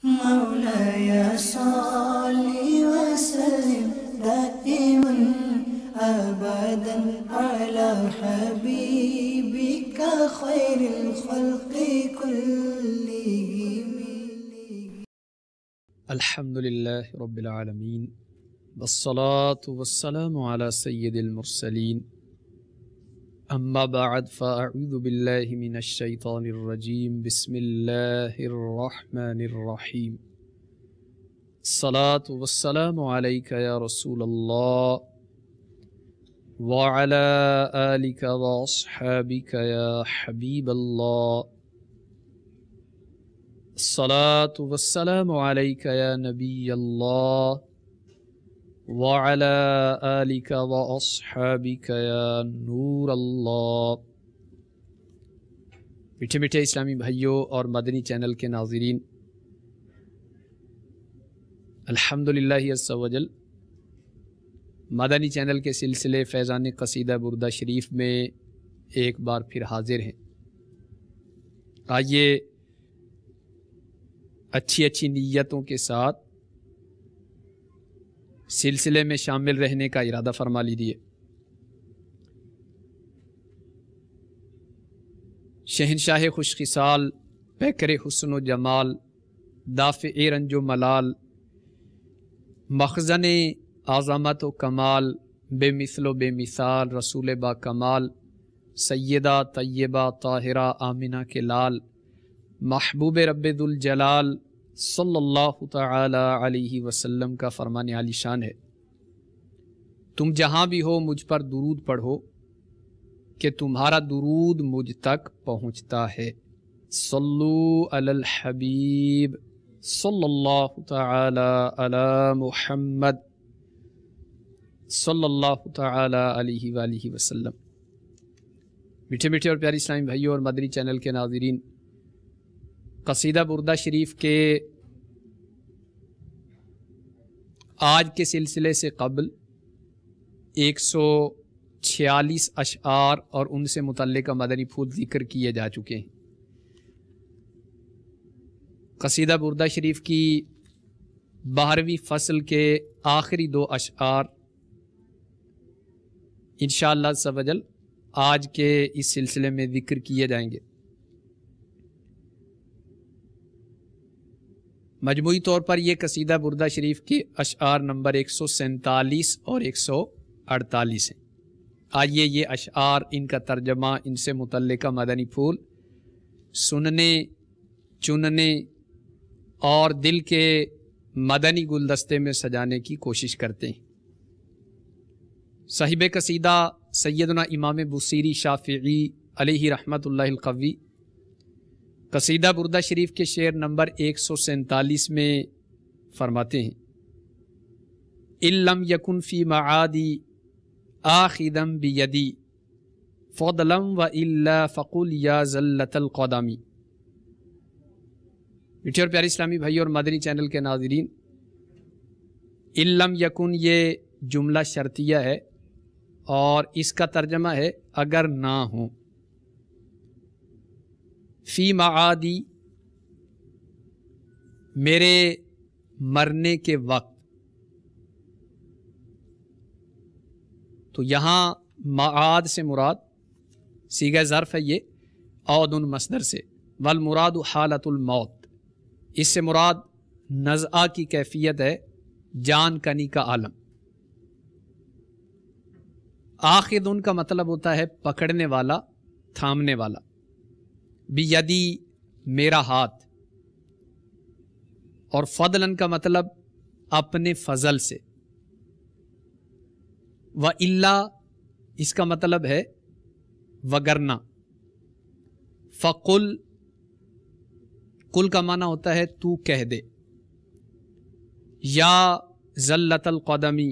مولاي صل وسلم دائما أبدا على حبيبك خير الخلق كلهم. الحمد لله رب العالمين والصلاة والسلام على سيد المرسلين أما بعد فأعوذ بالله من الشيطان الرجيم بسم الله الرحمن الرحيم الصلاة والسلام عليك يا رسول الله وعلى آلك وأصحابك يا حبيب الله الصلاة والسلام عليك يا نبي الله وعلى آلك وأصحابك يا نور الله. میٹھے میٹھے اسلامی بھائیوں اور مدنی چینل کے ناظرین، الحمدللہ عز و جل مدنی چینل کے سلسلے فیضان قصیدہ بردہ شریف میں ایک بار پھر حاضر ہیں. آئیے اچھی نیتوں کے ساتھ سلسلے میں شامل رہنے کا ارادہ فرما لیجیے. شہنشاہ خوش خصال، پیکر حسن و جمال، دافع رنج و ملال، مخزن عظمت و کمال، بے مثل و بے مثال رسول با کمال، سیدہ طیبہ طاہرہ آمنہ کے لال، محبوب رب ذوالجلال صلی اللہ تعالی علیہ وسلم کا فرمان عالی شان ہے، تم جہاں بھی ہو مجھ پر درود پڑھو کہ تمہارا درود مجھ تک پہنچتا ہے. صلو علی الحبیب صلی اللہ تعالی علی محمد صلی اللہ تعالی علیہ وآلہ وسلم. میٹھے میٹھے اور پیاری اسلامی بھائیوں اور مدنی چینل کے ناظرین، قصیدہ بردہ شریف کے آج کے سلسلے سے قبل 146 اشعار اور ان سے متعلقہ مدنی پھول ذکر کیے جا چکے ہیں. قصیدہ بردہ شریف کی 12ویں فصل کے آخری 2 اشعار انشاءاللہ عز و جل آج کے اس سلسلے میں ذکر کیے جائیں گے. مجموعی طور پر یہ قصیدہ بردہ شریف کے اشعار نمبر 147 اور 148 ہیں. آئیے یہ اشعار، ان کا ترجمہ، ان سے متعلقہ مدنی پھول سننے، چننے اور دل کے مدنی گلدستے میں سجانے کی کوشش کرتے ہیں. صاحب قصیدہ سیدنا امام بصیری شافعی علیہ رحمۃ اللہ القوی قصیدہ بردہ شریف کے شعر نمبر 147 میں فرماتے ہیں: اِن لم یکن فی معادی آخذا بیدی فضلا والا فقل یا ذلۃ القدم. میٹھے اور پیارے اسلامی بھائی اور مدنی چینل کے ناظرین، اِن لم یکن یہ جملہ شرطیہ ہے اور اس کا ترجمہ ہے اگر نہ ہوں. فی معادی میرے مرنے کے وقت، تو یہاں معاد سے مراد صیغہ ظرف ہے یہ عود مصدر سے، والمراد حالت الموت، اس سے مراد نزعہ کی کیفیت ہے، جان کنی کا عالم. آخذ کا مطلب ہوتا ہے پکڑنے والا، تھامنے والا. بیدی میرا ہاتھ، اور فضلاً کا مطلب اپنے فضل سے. وَإِلَّا اس کا مطلب ہے وگرنہ. فَقُلْ قل کا معنی ہوتا ہے تو کہہ دے. یا ذلت القدمی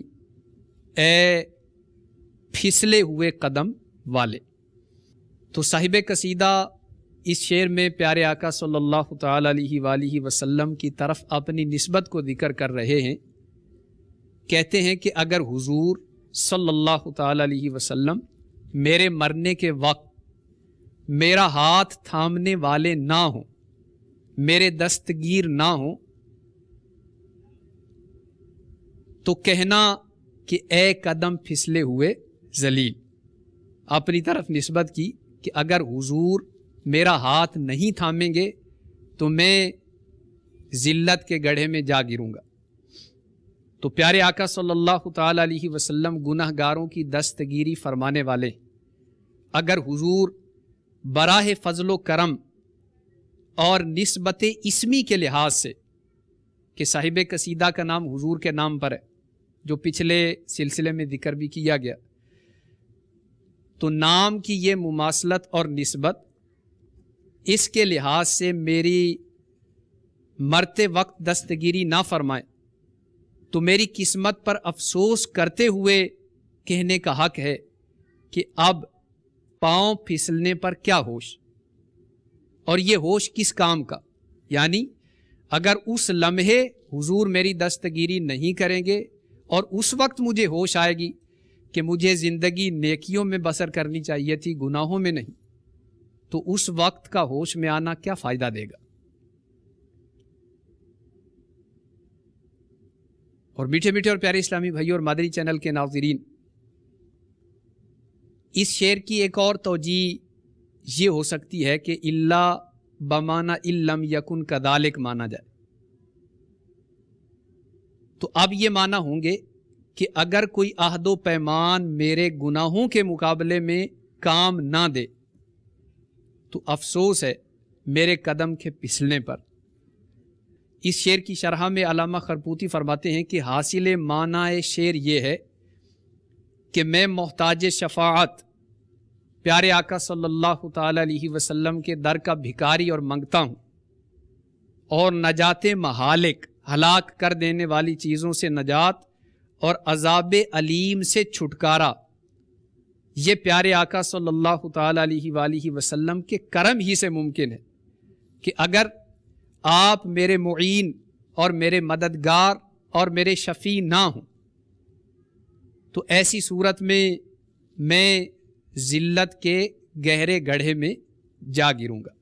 اے پھسلے ہوئے قدم والے. تو صاحب قصیدہ اس شعر میں پیارے آقا صلی اللہ تعالی علیہ وآلہ وسلم کی طرف اپنی نسبت کو ذکر کر رہے ہیں. کہتے ہیں کہ اگر حضور صلی اللہ تعالی علیہ وسلم میرے مرنے کے وقت میرا ہاتھ تھامنے والے نہ ہوں، میرے دستگیر نہ ہوں، تو کہنا کہ اے قدم پھسلے ہوئے ذلیل، اپنی طرف نسبت کی کہ اگر حضور میرا ہاتھ نہیں تھامیں گے تو میں ذلت کے گڑھے میں جا گروں گا۔ تو پیارے آقا صلی اللہ تعالی علیہ وسلم گناہ گاروں کی دستگیری فرمانے والے، اگر حضور براہ فضل و کرم اور نسبت اسمی کے لحاظ سے کہ صاحب قصیدہ کا نام حضور کے نام پر ہے، جو پچھلے سلسلے میں ذکر بھی کیا گیا، تو نام کی یہ مماثلت اور نسبت اس کے لحاظ سے میری مرتے وقت دستگیری نہ فرمائے تو میری قسمت پر افسوس کرتے ہوئے کہنے کا حق ہے کہ اب پاؤں پھسلنے پر کیا ہوش، اور یہ ہوش کس کام کا؟ یعنی اگر اس لمحے حضور میری دستگیری نہیں کریں گے اور اس وقت مجھے ہوش آئے گی کہ مجھے زندگی نیکیوں میں بسر کرنی چاہیے تھی، گناہوں میں نہیں، تو اس وقت کا ہوش میں آنا کیا فائدہ دے گا؟ اور میٹھے میٹھے اور پیارے اسلامی بھائیوں اور مادری چینل کے ناظرین، اس شعر کی ایک اور توجیہ یہ ہو سکتی ہے کہ اللہ بمانا علم یکن کذالک مانا جائے، تو اب یہ مانا ہوں گے کہ اگر کوئی عہد و پیمان میرے گناہوں کے مقابلے میں کام نہ دے تو افسوس ہے میرے قدم کے پھسلنے پر۔ اس شعر کی شرح میں علامہ خرپوتی فرماتے ہیں کہ حاصل معنی شعر یہ ہے کہ میں محتاج شفاعت پیارے آقا صلی اللہ تعالی علیہ وسلم کے در کا بھکاری اور منگتا ہوں، اور نجات مہالک، ہلاک کر دینے والی چیزوں سے نجات اور عذاب علیم سے چھٹکارا، یہ پیارے آقا صلی اللہ تعالی علیہ وآلہ وسلم کے کرم ہی سے ممکن ہے کہ اگر آپ میرے معین اور میرے مددگار اور میرے شفیع نہ ہوں تو ایسی صورت میں ذلت کے گہرے گڑھے میں جا گروں گا۔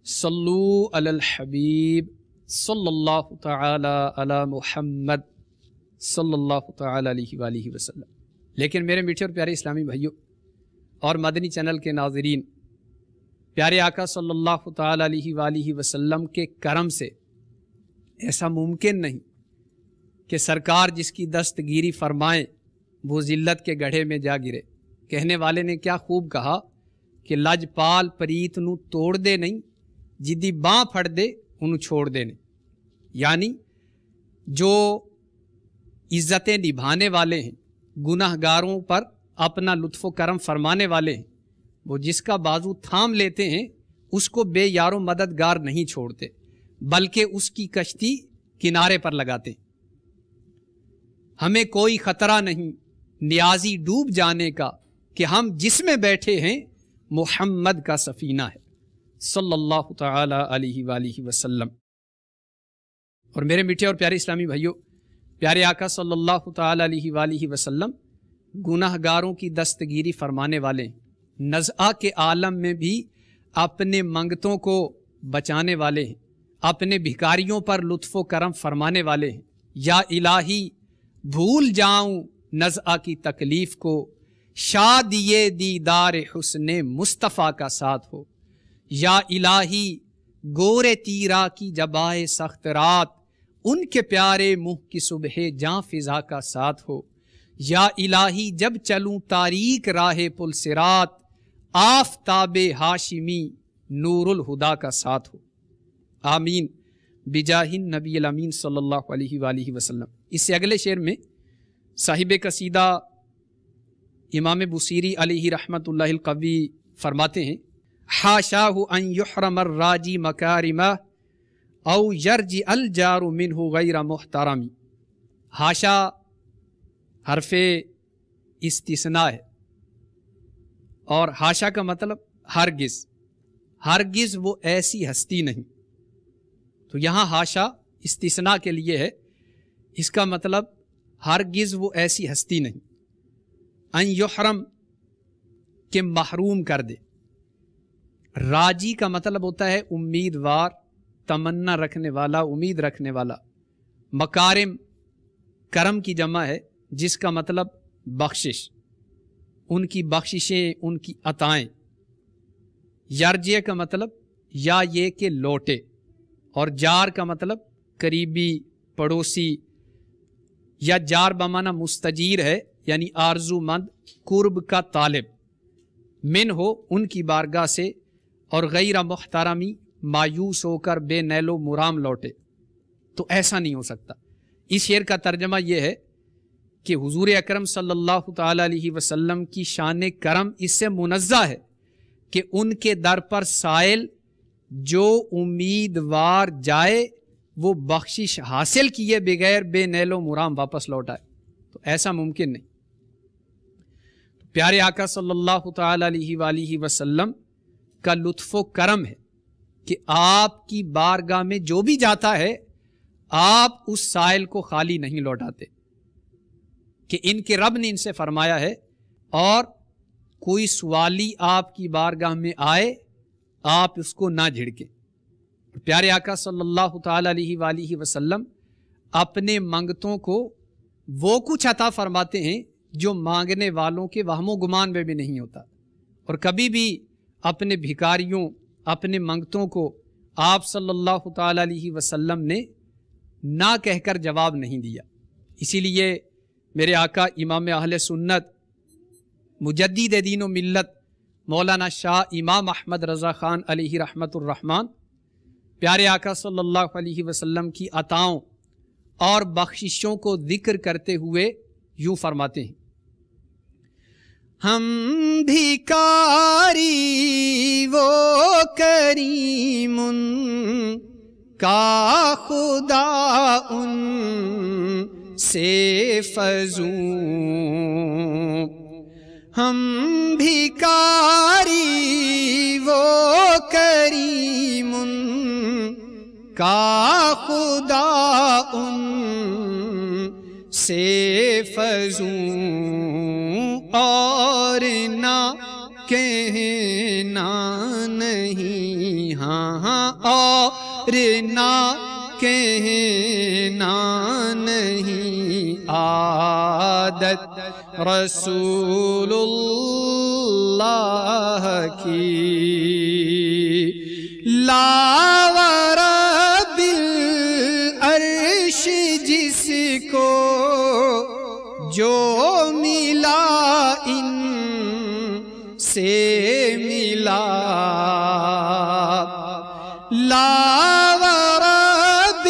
صلو علی الحبیب صلی اللہ تعالی علی محمد صلی اللہ تعالی علیہ وآلہ وسلم۔ لیکن میرے میٹھے اور پیارے اسلامی بھائیوں اور مدنی چینل کے ناظرین، پیارے آقا صلی اللہ تعالی علیہ وآلہ وسلم کے کرم سے ایسا ممکن نہیں کہ سرکار جس کی دستگیری فرمائیں وہ ذلت کے گڑھے میں جا گرے۔ کہنے والے نے کیا خوب کہا کہ لج پال پریت نو توڑ دے نہیں، جدی باں پھڑ دے انہوں چھوڑ دے نہیں، یعنی جو عزتیں نبھانے والے ہیں، گناہ گاروں پر اپنا لطف و کرم فرمانے والے ہیں، وہ جس کا بازو تھام لیتے ہیں اس کو بے یار و مددگار نہیں چھوڑتے، بلکہ اس کی کشتی کنارے پر لگاتے۔ ہمیں کوئی خطرہ نہیں نیازی ڈوب جانے کا کہ ہم جس میں بیٹھے ہیں محمد کا سفینہ ہے صلی اللہ تعالی علیہ وآلہ وسلم۔ اور میرے میٹھے اور پیارے اسلامی بھائیوں، پیارے آقا صلی اللہ تعالی علیہ وآلہ وسلم گناہ گاروں کی دستگیری فرمانے والے ہیں، نزعہ کے عالم میں بھی اپنے منگتوں کو بچانے والے ہیں، اپنے بھکاریوں پر لطف و کرم فرمانے والے ہیں۔ یا الہی بھول جاؤں نزعہ کی تکلیف کو، شاد یہ دیدار حسن مصطفیٰ کا ساتھ ہو۔ یا الہی گورے تیرا کی جبائے سخت رات، ان کے پیارے منہ کی صبح جاں فضا کا ساتھ ہو۔ یا الہی جب چلوں تاریک راہ پل صراط، آفتاب ہاشمی نور الہدا کا ساتھ ہو۔ آمین بجاہ نبی الامین صلی اللہ علیہ وآلہ وسلم۔ اس سے اگلے شعر میں صاحب قصیدہ امام بصیری علیہ رحمت اللہ القوی فرماتے ہیں، حاشاہ ان یحرم الراجی مکارمہ او یرجع الجار منہ غیر محترم۔ حاشا حرف استثناء ہے، اور حاشا کا مطلب ہرگز، ہرگز وہ ایسی ہستی نہیں۔ تو یہاں حاشا استثناء کے لیے ہے، اس کا مطلب ہرگز وہ ایسی ہستی نہیں۔ ان یحرم کہ محروم کر دے۔ راجی کا مطلب ہوتا ہے امیدوار، تمنا رکھنے والا، امید رکھنے والا۔ مکارم کرم کی جمع ہے جس کا مطلب بخشش، ان کی بخششیں، ان کی عطائیں۔ یرجع کا مطلب یا یہ کہ لوٹے، اور جار کا مطلب قریبی، پڑوسی، یا جار بمانا مستجیر ہے، یعنی آرزو مند، قرب کا طالب، من ہو ان کی بارگاہ سے، اور غیر محترمی مایوس ہو کر بے نیل و مرام لوٹے، تو ایسا نہیں ہو سکتا۔ اس شعر کا ترجمہ یہ ہے کہ حضور اکرم صلی اللہ تعالیٰ علیہ وسلم کی شان کرم اس سے منزہ ہے کہ ان کے در پر سائل جو امیدوار جائے وہ بخشش حاصل کیے بغیر بے نیل و مرام واپس لوٹ آئے، تو ایسا ممکن نہیں۔ پیارے آقا صلی اللہ تعالیٰ علیہ وآلہ وسلم کا لطف و کرم ہے کہ آپ کی بارگاہ میں جو بھی جاتا ہے آپ اس سائل کو خالی نہیں لوٹاتے، کہ ان کے رب نے ان سے فرمایا ہے، اور کوئی سوالی آپ کی بارگاہ میں آئے آپ اس کو نہ جھڑکیں۔ پیارے آقا صلی اللہ تعالیٰ علیہ وآلہ وسلم اپنے منگتوں کو وہ کچھ عطا فرماتے ہیں جو مانگنے والوں کے وہم و گمان میں بھی نہیں ہوتا، اور کبھی بھی اپنے بھکاریوں، اپنے منگتوں کو آپ صلی اللہ تعالیٰ علیہ وسلم نے نہ کہہ کر جواب نہیں دیا۔ اسی لیے میرے آقا امام اہل سنت مجدد دین و ملت مولانا شاہ امام احمد رضا خان علیہ رحمت الرحمن پیارے آقا صلی اللہ علیہ وسلم کی عطاؤں اور بخششوں کو ذکر کرتے ہوئے یوں فرماتے ہیں، ہم بھکاری وہ کریم کا خدا ان سے فزوں، ہم بھکاری وہ کریم کا خدا ان سے فزوں، اور نہ کہنا نہیں، ہاں ہاں اور نہ کہنا نہیں، عادت رسول اللہ کی، لا ورب العرش جس کو جو ملا ان سے ملا، لا ورب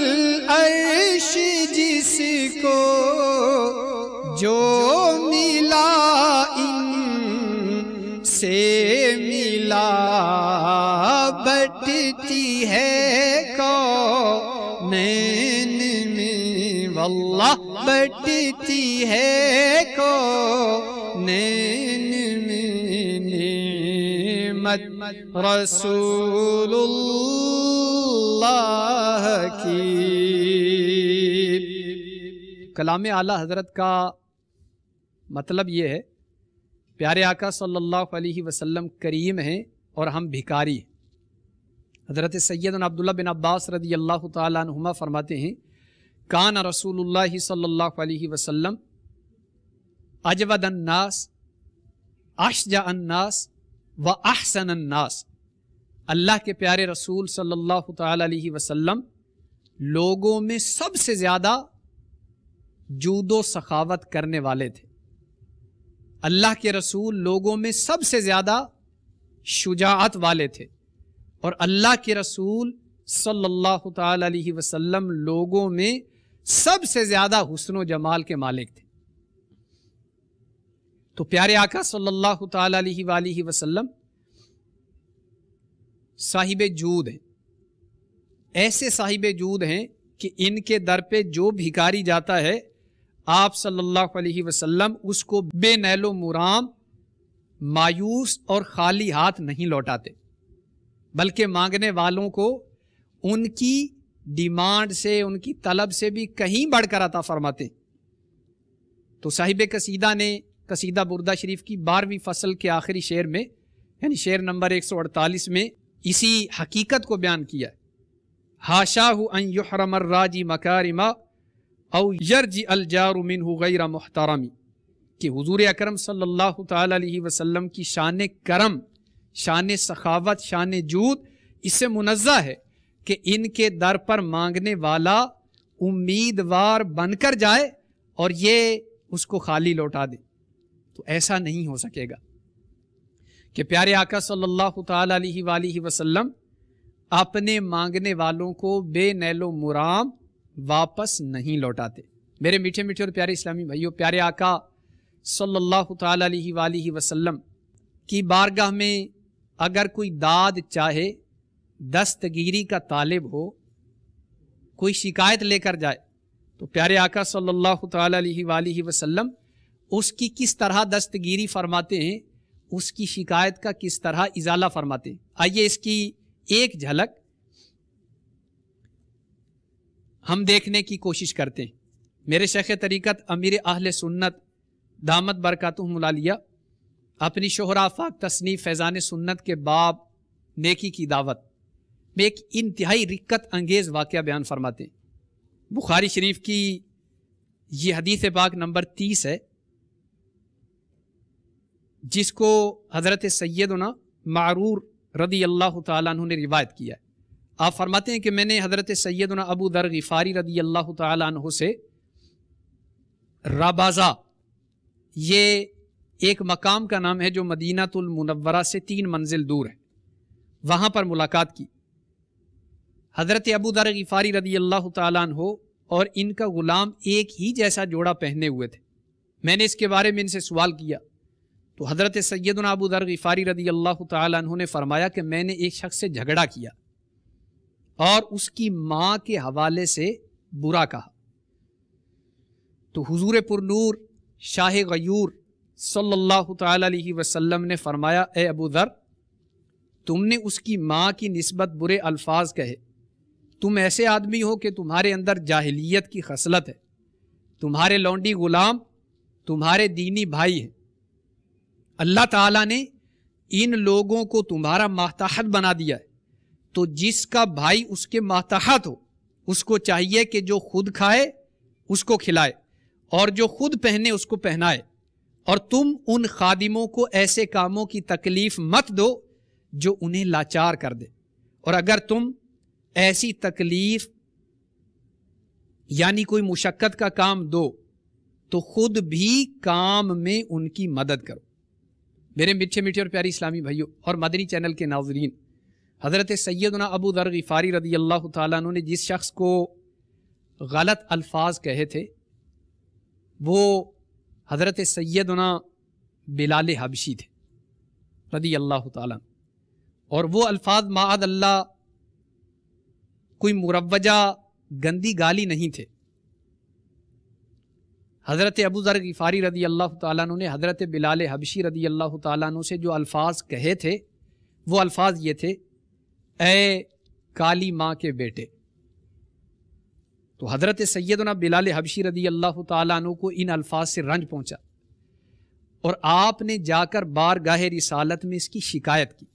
العرش جس کو جو ملا ان سے ملا، بٹتی ہے کونین میں واللہ، بٹتی ہے کونین میں نعمت رسول اللہ کی۔ کلام اعلیٰ حضرت کا مطلب یہ ہے، پیارے آقا صلی اللہ علیہ وسلم کریم ہیں اور ہم بھکاری ہیں۔ حضرت سیدنا عبداللہ بن عباس رضی اللہ تعالیٰ عنہما فرماتے ہیں، کان رسول اللہ صلی اللہ علیہ وسلم اجود الناس اشجع الناس و احسن الناس، اللہ کے پیارے رسول صلی اللہ تعالیٰ علیہ وسلم لوگوں میں سب سے زیادہ جود و سخاوت کرنے والے تھے۔ اللہ کے رسول لوگوں میں سب سے زیادہ شجاعت والے تھے، اور اللہ کے رسول صلی اللہ تعالیٰ علیہ وسلم لوگوں میں سب سے زیادہ حسن و جمال کے مالک تھے۔ تو پیارے آقا صلی اللہ تعالیٰ علیہ وآلہ وسلم صاحب جود ہیں، ایسے صاحب جود ہیں کہ ان کے در پہ جو بھکاری جاتا ہے آپ صلی اللہ علیہ وسلم اس کو بے نیل و مرام، مایوس اور خالی ہاتھ نہیں لوٹاتے، بلکہ مانگنے والوں کو ان کی ڈیمانڈ سے، ان کی طلب سے بھی کہیں بڑھ کر عطا فرماتے۔ تو صاحب قصیدہ نے قصیدہ بردہ شریف کی 12ویں فصل کے آخری شعر میں، یعنی شعر نمبر 148 میں اسی حقیقت کو بیان کیا ہے، حاشاہ ان یحرم الراجی مکارما او یرجع الجار منہ غیر محترم، کہ حضور اکرم صلی اللہ تعالی علیہ وسلم کی شان کرم، شان سخاوت، شان جود اس سے منزہ ہے کہ ان کے در پر مانگنے والا امیدوار بن کر جائے اور یہ اس کو خالی لوٹا دے۔ تو ایسا نہیں ہو سکے گا کہ پیارے آقا صلی اللہ تعالی علیہ وآلہ وسلم اپنے مانگنے والوں کو بے نیل و مرام واپس نہیں لوٹاتے۔ میرے میٹھے میٹھے اور پیارے اسلامی بھائیوں، پیارے آقا صلی اللہ تعالی علیہ وآلہ وسلم کی بارگاہ میں اگر کوئی داد چاہے، دستگیری کا طالب ہو، کوئی شکایت لے کر جائے، تو پیارے آقا صلی اللہ تعالی علیہ وآلہ وسلم اس کی کس طرح دستگیری فرماتے ہیں، اس کی شکایت کا کس طرح ازالہ فرماتے ہیں۔ آئیے اس کی ایک جھلک ہم دیکھنے کی کوشش کرتے ہیں۔ میرے شیخ طریقت امیر اہل سنت دامت برکاتہم العالیہ اپنی شہرہ آفاق تصنیف فیضان سنت کے باب نیکی کی دعوت میں ایک انتہائی رکت انگیز واقعہ بیان فرماتے ہیں۔ بخاری شریف کی یہ حدیث پاک نمبر 30 ہے، جس کو حضرت سیدنا معرور رضی اللہ تعالیٰ عنہ نے روایت کیا ہے۔ آپ فرماتے ہیں کہ میں نے حضرت سیدنا ابو ذر غفاری رضی اللہ تعالیٰ عنہ سے رابازہ، یہ ایک مقام کا نام ہے جو مدینہ المنورہ سے 3 منزل دور ہے، وہاں پر ملاقات کی۔ حضرت ابو ذر غفاری رضی اللہ تعالیٰ عنہ اور ان کا غلام ایک ہی جیسا جوڑا پہنے ہوئے تھے۔ میں نے اس کے بارے میں ان سے سوال کیا تو حضرت سیدنا ابو ذر غفاری رضی اللہ تعالیٰ عنہ نے فرمایا کہ میں نے ایک شخص سے جھگڑا کیا اور اس کی ماں کے حوالے سے برا کہا، تو حضور پرنور شاہ غیور صلی اللہ تعالی علیہ وسلم نے فرمایا، اے ابو ذر، تم نے اس کی ماں کی نسبت برے الفاظ کہے، تم ایسے آدمی ہو کہ تمہارے اندر جاہلیت کی خصلت ہے، تمہارے لونڈی غلام تمہارے دینی بھائی ہیں، اللہ تعالیٰ نے ان لوگوں کو تمہارا ماتحت بنا دیا ہے، تو جس کا بھائی اس کے ماتحت ہو اس کو چاہیے کہ جو خود کھائے اس کو کھلائے اور جو خود پہنے اس کو پہنائے، اور تم ان خادموں کو ایسے کاموں کی تکلیف مت دو جو انہیں لاچار کر دے، اور اگر تم ایسی تکلیف یعنی کوئی مشقت کا کام دو تو خود بھی کام میں ان کی مدد کرو۔ میرے میٹھے میٹھے اور پیاری اسلامی بھائیوں اور مدنی چینل کے ناظرین، حضرت سیدنا ابو ذر غفاری رضی اللہ تعالیٰ عنہ نے جس شخص کو غلط الفاظ کہے تھے وہ حضرت سیدنا بلال حبشی تھے رضی اللہ تعالیٰ عنہ، اور وہ الفاظ معاذ اللہ کوئی مروجہ گندی گالی نہیں تھے۔ حضرت ابو ذر غفاری رضی اللہ تعالیٰ عنہ نے حضرت بلال حبشی رضی اللہ تعالیٰ عنہ سے جو الفاظ کہے تھے وہ الفاظ یہ تھے، اے کالی ماں کے بیٹے۔ تو حضرت سیدنا بلال حبشی رضی اللہ تعالیٰ عنہ کو ان الفاظ سے رنج پہنچا اور آپ نے جا کر بارگاہ رسالت میں اس کی شکایت کی۔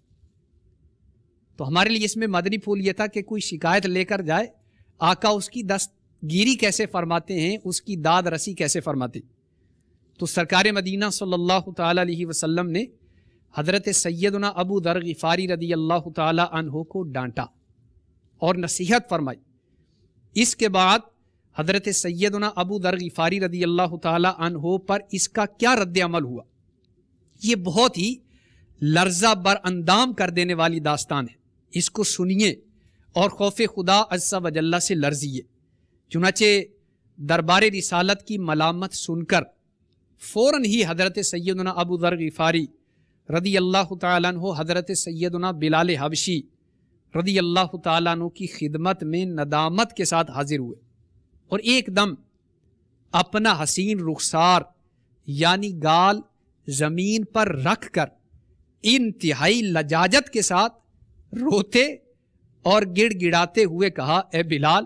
تو ہمارے لیے اس میں مدنی پھول یہ تھا کہ کوئی شکایت لے کر جائے، آقا اس کی دستگیری کیسے فرماتے ہیں، اس کی داد رسی کیسے فرماتے۔ تو سرکار مدینہ صلی اللہ تعالی علیہ وسلم نے حضرت سیدنا ابو ذر غفاری رضی اللہ تعالی عنہ کو ڈانٹا اور نصیحت فرمائی۔ اس کے بعد حضرت سیدنا ابو ذر غفاری رضی اللہ تعالی عنہ پر اس کا کیا رد عمل ہوا، یہ بہت ہی لرزہ بر اندام کر دینے والی داستان ہے، اس کو سنیے اور خوف خدا عز و جل سے لرزیے۔ چنانچہ دربار رسالت کی ملامت سن کر فوراً ہی حضرت سیدنا ابو ذر غفاری رضی اللہ تعالیٰ عنہ حضرت سیدنا بلال حبشی رضی اللہ تعالیٰ عنہ کی خدمت میں ندامت کے ساتھ حاضر ہوئے اور ایک دم اپنا حسین رخسار یعنی گال زمین پر رکھ کر انتہائی لجاجت کے ساتھ روتے اور گڑ گڑاتے ہوئے کہا، اے بلال،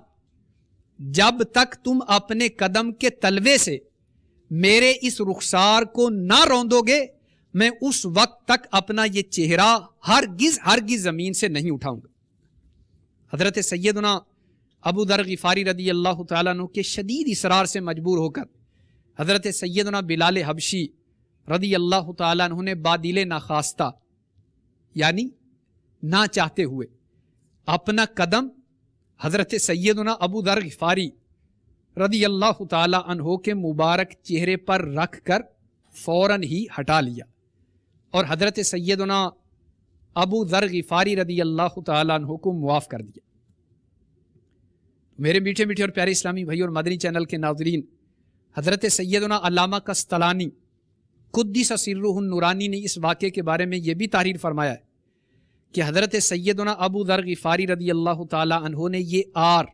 جب تک تم اپنے قدم کے تلوے سے میرے اس رخسار کو نہ روندو گے میں اس وقت تک اپنا یہ چہرہ ہرگز زمین سے نہیں اٹھاؤں گا۔ حضرت سیدنا ابو ذر غفاری رضی اللہ تعالیٰ عنہ کے شدید اصرار سے مجبور ہو کر حضرت سیدنا بلال حبشی رضی اللہ تعالیٰ عنہ نے بادل ناخواستہ یعنی نہ چاہتے ہوئے اپنا قدم حضرت سیدنا ابو ذر غفاری رضی اللہ تعالیٰ عنہ کے مبارک چہرے پر رکھ کر فوراً ہی ہٹا لیا اور حضرت سیدنا ابو ذر غفاری رضی اللہ تعالیٰ عنہ کو معاف کر دیا۔ میرے میٹھے میٹھے اور پیارے اسلامی بھائی اور مدنی چینل کے ناظرین، حضرت سیدنا علامہ قسطلانی قدس سرہ النورانی نے اس واقعے کے بارے میں یہ بھی تحریر فرمایا ہے کہ حضرت سیدنا ابو ذر غفاری رضی اللہ تعالیٰ عنہ نے یہ آر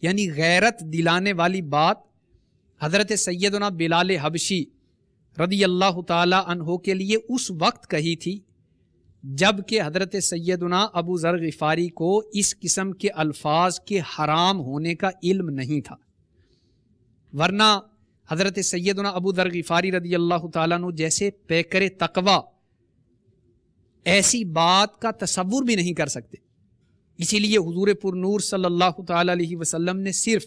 یعنی غیرت دلانے والی بات حضرت سیدنا بلال حبشی رضی اللہ تعالیٰ عنہ کے لیے اس وقت کہی تھی جب کہ حضرت سیدنا ابو ذر غفاری کو اس قسم کے الفاظ کے حرام ہونے کا علم نہیں تھا، ورنہ حضرت سیدنا ابو ذر غفاری رضی اللہ تعالیٰ عنہ جیسے پیکر تقوی ایسی بات کا تصور بھی نہیں کر سکتے۔ اسی لیے حضور پر نور صلی اللہ تعالیٰ علیہ وسلم نے صرف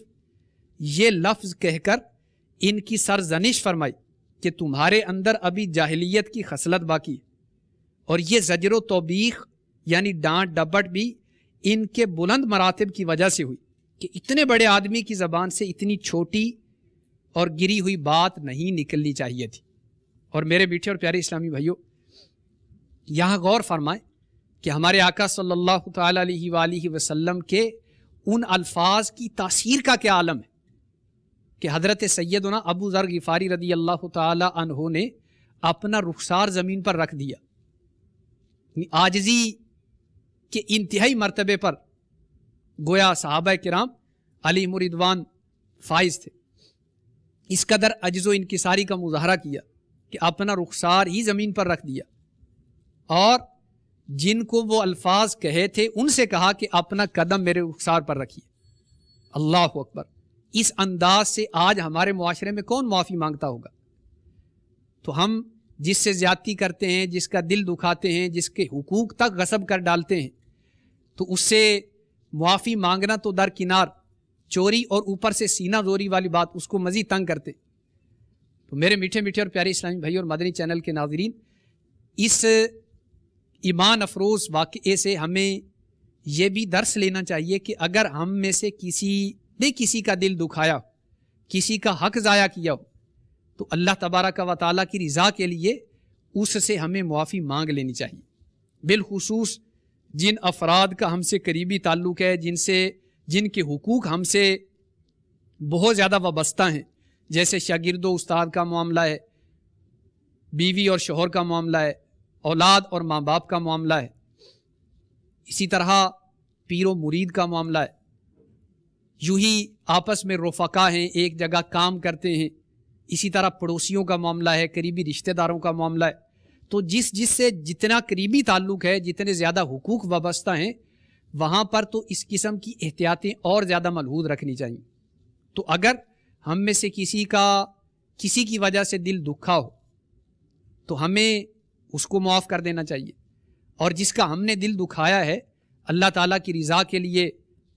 یہ لفظ کہہ کر ان کی سرزنش فرمائی کہ تمہارے اندر ابھی جاہلیت کی خصلت باقی ہے، اور یہ زجر و توبیخ یعنی ڈانٹ ڈپٹ بھی ان کے بلند مراتب کی وجہ سے ہوئی کہ اتنے بڑے آدمی کی زبان سے اتنی چھوٹی اور گری ہوئی بات نہیں نکلنی چاہیے تھی۔ اور میرے میٹھے اور پیارے اسلامی بھائیوں، یہاں غور فرمائیں کہ ہمارے آقا صلی اللہ تعالیٰ علیہ وآلہ وسلم کے ان الفاظ کی تاثیر کا کیا عالم ہے کہ حضرت سیدنا ابو ذر غفاری رضی اللہ تعالیٰ عنہ نے اپنا رخسار زمین پر رکھ دیا، عاجزی کے انتہائی مرتبے پر گویا صحابہ کرام علیہم رضوان فائز تھے، اس قدر عجز و انکساری کا مظاہرہ کیا کہ اپنا رخسار ہی زمین پر رکھ دیا، اور جن کو وہ الفاظ کہے تھے ان سے کہا کہ اپنا قدم میرے رخسار پر رکھیے۔ اللہ اکبر! اس انداز سے آج ہمارے معاشرے میں کون معافی مانگتا ہوگا؟ تو ہم جس سے زیادتی کرتے ہیں، جس کا دل دکھاتے ہیں، جس کے حقوق تک غصب کر ڈالتے ہیں، تو اس سے معافی مانگنا تو درکنار، چوری اور اوپر سے سینہ زوری والی بات اس کو مزید تنگ کرتے۔ تو میرے میٹھے میٹھے اور پیارے اسلامی بھائی اور مدنی چینل کے ناظرین، اس ایمان افروز واقعے سے ہمیں یہ بھی درس لینا چاہیے کہ اگر ہم میں سے کسی نے کسی کا دل دکھایا ہو، کسی کا حق ضائع کیا ہو، تو اللہ تبارک و تعالیٰ کی رضا کے لیے اس سے ہمیں معافی مانگ لینی چاہیے۔ بالخصوص جن افراد کا ہم سے قریبی تعلق ہے، جن کے حقوق ہم سے بہت زیادہ وابستہ ہیں، جیسے شاگرد و استاد کا معاملہ ہے، بیوی اور شوہر کا معاملہ ہے، اولاد اور ماں باپ کا معاملہ ہے، اسی طرح پیر و مرید کا معاملہ ہے، یوں ہی آپس میں رفقا ہیں، ایک جگہ کام کرتے ہیں، اسی طرح پڑوسیوں کا معاملہ ہے، قریبی رشتہ داروں کا معاملہ ہے۔ تو جس سے جتنا قریبی تعلق ہے، جتنے زیادہ حقوق وابستہ ہیں، وہاں پر تو اس قسم کی احتیاطیں اور زیادہ ملحوظ رکھنی چاہیے۔ تو اگر ہم میں سے کسی کی وجہ سے دل دکھا ہو تو ہمیں اس کو معاف کر دینا چاہیے، اور جس کا ہم نے دل دکھایا ہے اللہ تعالیٰ کی رضا کے لیے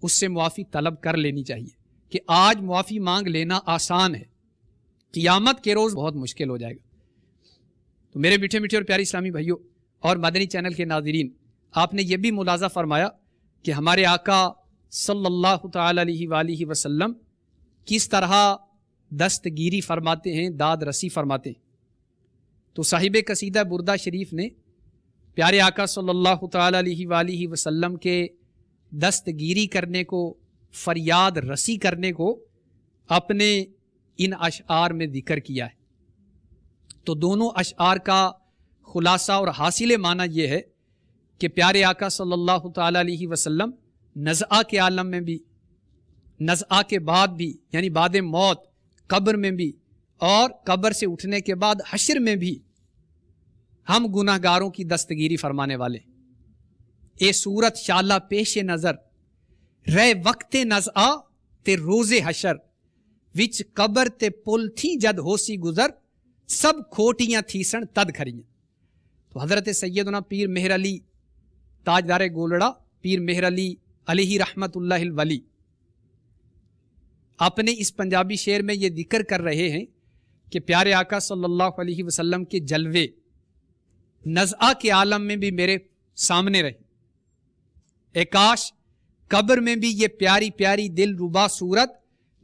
اس سے معافی طلب کر لینی چاہیے کہ آج معافی مانگ لینا آسان ہے، قیامت کے روز بہت مشکل ہو جائے گا۔ تو میرے میٹھے میٹھے اور پیارے اسلامی بھائیوں اور مدنی چینل کے ناظرین، آپ نے یہ بھی ملاحظہ فرمایا کہ ہمارے آقا صلی اللہ تعالی علیہ وآلہ وسلم کس طرح دستگیری فرماتے ہیں، داد رسی فرماتے ہیں۔ تو صاحب قصیدہ بردہ شریف نے پیارے آقا صلی اللہ تعالی علیہ وآلہ وسلم کے دستگیری کرنے کو، فریاد رسی کرنے کو اپنے ان اشعار میں ذکر کیا ہے۔ تو دونوں اشعار کا خلاصہ اور حاصل معنی یہ ہے کہ پیارے آقا صلی اللہ تعالی علیہ وسلم نزعہ کے عالم میں بھی، نزعہ کے بعد بھی یعنی بعد موت قبر میں بھی، اور قبر سے اٹھنے کے بعد حشر میں بھی ہم گناہ گاروں کی دستگیری فرمانے والے۔ اے صورت شالہ پیش نظر، رہ وقت نزعہ تے روز حشر، وچ قبر تے پل تھی جد ہوسی گزر، سب کھوٹیاں تھیسن تد کھریاں۔ تو حضرت سیدنا پیر مہر علی تاجدار گولڑا، پیر مہر علی علیہ رحمت اللہ الولی، اپنے اس پنجابی شعر میں یہ ذکر کر رہے ہیں کہ پیارے آقا صلی اللہ علیہ وسلم کے جلوے نزعہ کے عالم میں بھی میرے سامنے رہے. اے کاش قبر میں بھی یہ پیاری پیاری دل ربا صورت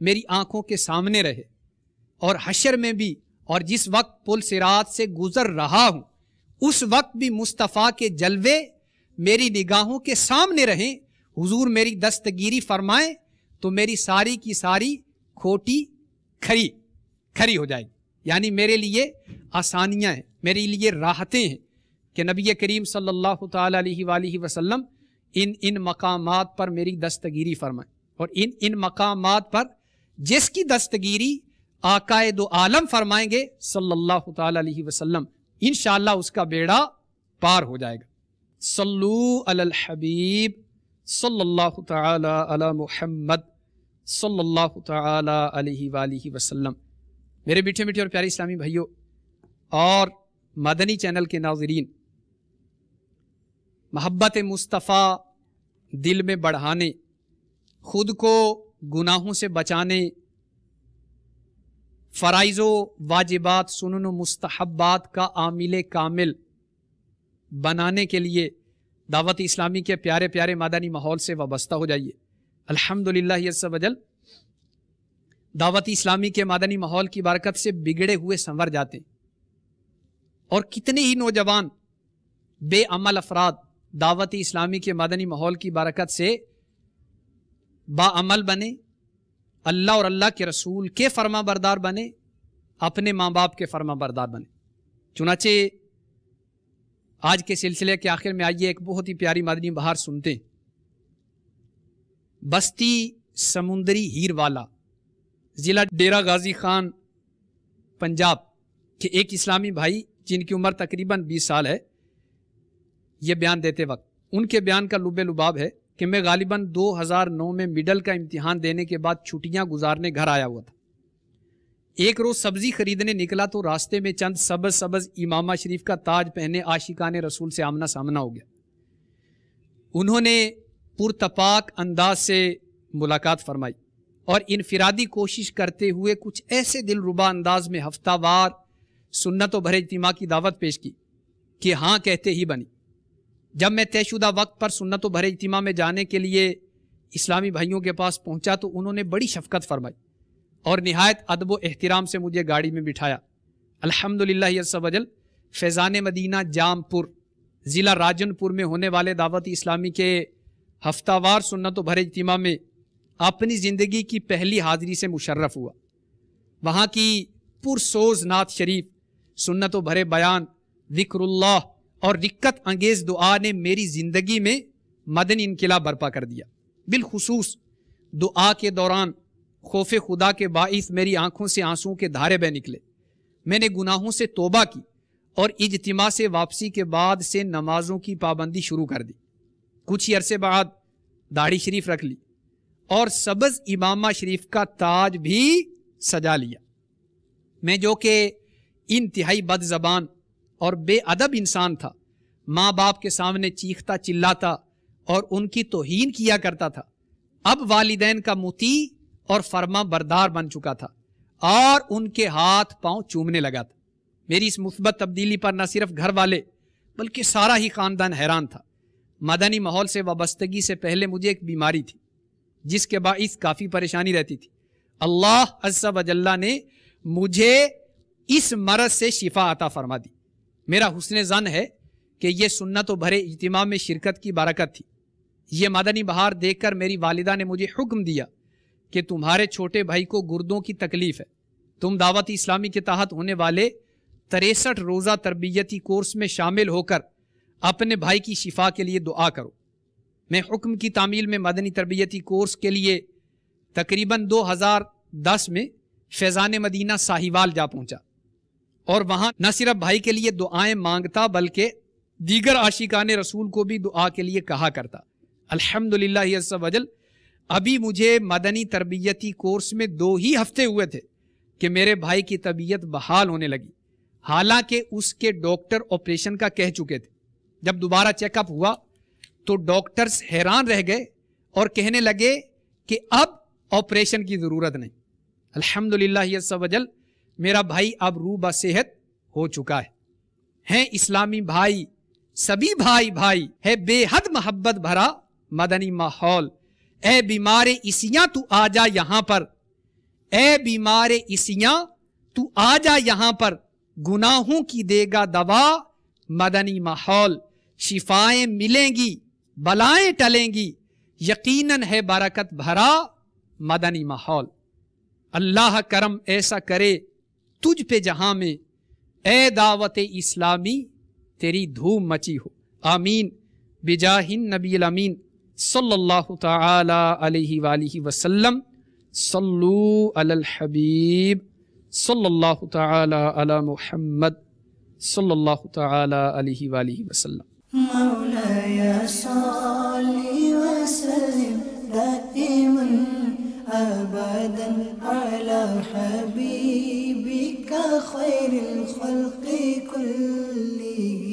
میری آنکھوں کے سامنے رہے، اور حشر میں بھی، اور جس وقت پل صراط سے گزر رہا ہوں اس وقت بھی مصطفیٰ کے جلوے میری نگاہوں کے سامنے رہیں. حضور میری دستگیری فرمائیں تو میری ساری کی ساری کھوٹی کھری ہو جائے گی. یعنی میرے لیے آسانیاں ہیں، میرے لیے راحتیں ہیں کہ نبی کریم صلی اللہ تعالی علیہ وآلہ وسلم ان مقامات پر میری دستگیری فرمائیں، اور ان مقامات پر جس کی دستگیری آقائے دو عالم فرمائیں گے صلی اللہ تعالی علیہ وسلم، انشاءاللہ اس کا بیڑا پار ہو جائے گا. صلو علی الحبیب صلی اللہ تعالی علی محمد صلی اللہ تعالی علیہ وآلہ وسلم. میرے میٹھے میٹھے اور پیارے اسلامی بھائیوں اور مدنی چینل کے ناظرین، محبت مصطفیٰ دل میں بڑھانے، خود کو گناہوں سے بچانے، فرائض و واجبات سنن و مستحبات کا عامل کامل بنانے کے لیے دعوت اسلامی کے پیارے پیارے مدنی ماحول سے وابستہ ہو جائیے. الحمدللہ عز و جل دعوت اسلامی کے مدنی ماحول کی برکت سے بگڑے ہوئے سنور جاتے ہیں، اور کتنے ہی نوجوان بے عمل افراد دعوت اسلامی کے مدنی ماحول کی برکت سے با عمل بنے، اللہ اور اللہ کے رسول کے فرما بردار بنے، اپنے ماں باپ کے فرما بردار بنے. چنانچہ آج کے سلسلے کے آخر میں آئیے ایک بہت ہی پیاری مدنی بہار سنتے ہیں. بستی سمندری ہیر والا، ضلع ڈیرہ غازی خان، پنجاب کے ایک اسلامی بھائی جن کی عمر تقریباً 20 سال ہے، یہ بیان دیتے وقت ان کے بیان کا لب لباب ہے کہ میں غالباً 2009 میں مڈل کا امتحان دینے کے بعد چھٹیاں گزارنے گھر آیا ہوا تھا. ایک روز سبزی خریدنے نکلا تو راستے میں چند سبز امامہ شریف کا تاج پہنے عاشقان رسول سے آمنا سامنا ہو گیا. انہوں نے پرتپاک انداز سے ملاقات فرمائی اور انفرادی کوشش کرتے ہوئے کچھ ایسے دل ربا انداز میں ہفتہ وار سنت و بھرے اجتماع کی دعوت پیش کی کہ ہاں کہتے ہی بنی. جب میں طے شدہ وقت پر سنت و بھرے اجتماع میں جانے کے لیے اسلامی بھائیوں کے پاس پہنچا تو انہوں نے بڑی شفقت فرمائی اور نہایت ادب و احترام سے مجھے گاڑی میں بٹھایا. الحمدللہ عز و جل فیضان مدینہ جام پور ضلع راجن پور میں ہونے والے دعوت اسلامی کے ہفتہ وار سنت و بھرے اجتماع میں اپنی زندگی کی پہلی حاضری سے مشرف ہوا. وہاں کی پرسوز نعت شریف، سنت و بھرے بیان، ذکر اللہ اور رکت انگیز دعا نے میری زندگی میں مدنی انقلاب برپا کر دیا. بالخصوص دعا کے دوران خوف خدا کے باعث میری آنکھوں سے آنسوں کے دھارے بہ نکلے. میں نے گناہوں سے توبہ کی اور اجتماع سے واپسی کے بعد سے نمازوں کی پابندی شروع کر دی. کچھ ہی عرصے بعد داڑھی شریف رکھ لی اور سبز امامہ شریف کا تاج بھی سجا لیا. میں جو کہ انتہائی بد زبان اور بے ادب انسان تھا، ماں باپ کے سامنے چیختا چلاتا اور ان کی توہین کیا کرتا تھا، اب والدین کا مطیع اور فرما بردار بن چکا تھا اور ان کے ہاتھ پاؤں چومنے لگا تھا. میری اس مثبت تبدیلی پر نہ صرف گھر والے بلکہ سارا ہی خاندان حیران تھا. مدنی ماحول سے وابستگی سے پہلے مجھے ایک بیماری تھی جس کے باعث کافی پریشانی رہتی تھی. اللہ عز و جل نے مجھے اس مرض سے شفا عطا فرما دی. میرا حسن ظن ہے کہ یہ سنت و بھرے اجتماع میں شرکت کی برکت تھی. یہ مدنی بہار دیکھ کر میری والدہ نے مجھے حکم دیا کہ تمہارے چھوٹے بھائی کو گردوں کی تکلیف ہے، تم دعوت اسلامی کے تحت ہونے والے 63 روزہ تربیتی کورس میں شامل ہو کر اپنے بھائی کی شفا کے لیے دعا کرو. میں حکم کی تعمیل میں مدنی تربیتی کورس کے لیے تقریباً 2010 میں فیضان مدینہ ساہیوال جا پہنچا اور وہاں نہ صرف بھائی کے لیے دعائیں مانگتا بلکہ دیگر عاشقان رسول کو بھی دعا کے لیے کہا کرتا. الحمدللہ عز و جل ابھی مجھے مدنی تربیتی کورس میں 2 ہی ہفتے ہوئے تھے کہ میرے بھائی کی طبیعت بحال ہونے لگی، حالانکہ اس کے ڈاکٹر آپریشن کا کہہ چکے تھے. جب دوبارہ چیک اپ ہوا تو ڈاکٹرز حیران رہ گئے اور کہنے لگے کہ اب آپریشن کی ضرورت نہیں. الحمدللہ عز وجل میرا بھائی اب روح بصحت ہو چکا ہے اسلامی بھائی، سبھی بھائی ہے بے حد محبت بھرا مدنی ماحول. اے بیمار عیسیاں تو آ جا یہاں پر، اے بیمار عیسیاں تو آ جا یہاں پر، گناہوں کی دے گا دوا مدنی ماحول. شفائیں ملیں گی، بلائیں ٹلیں گی، یقیناً ہے برکت بھرا مدنی ماحول. اللہ کرم ایسا کرے تجھ پہ جہاں میں، اے دعوت اسلامی تیری دھوم مچی ہو. آمین بجاہ النبی الامین صلی اللہ تعالی علیہ وآلہ وسلم. صلو علی الحبیب صلی اللہ تعالی علی محمد صلی اللہ تعالی علیہ وآلہ وسلم. مولاي صل وسلم دائما أبدا على حبيبك خير الخلق كلهم.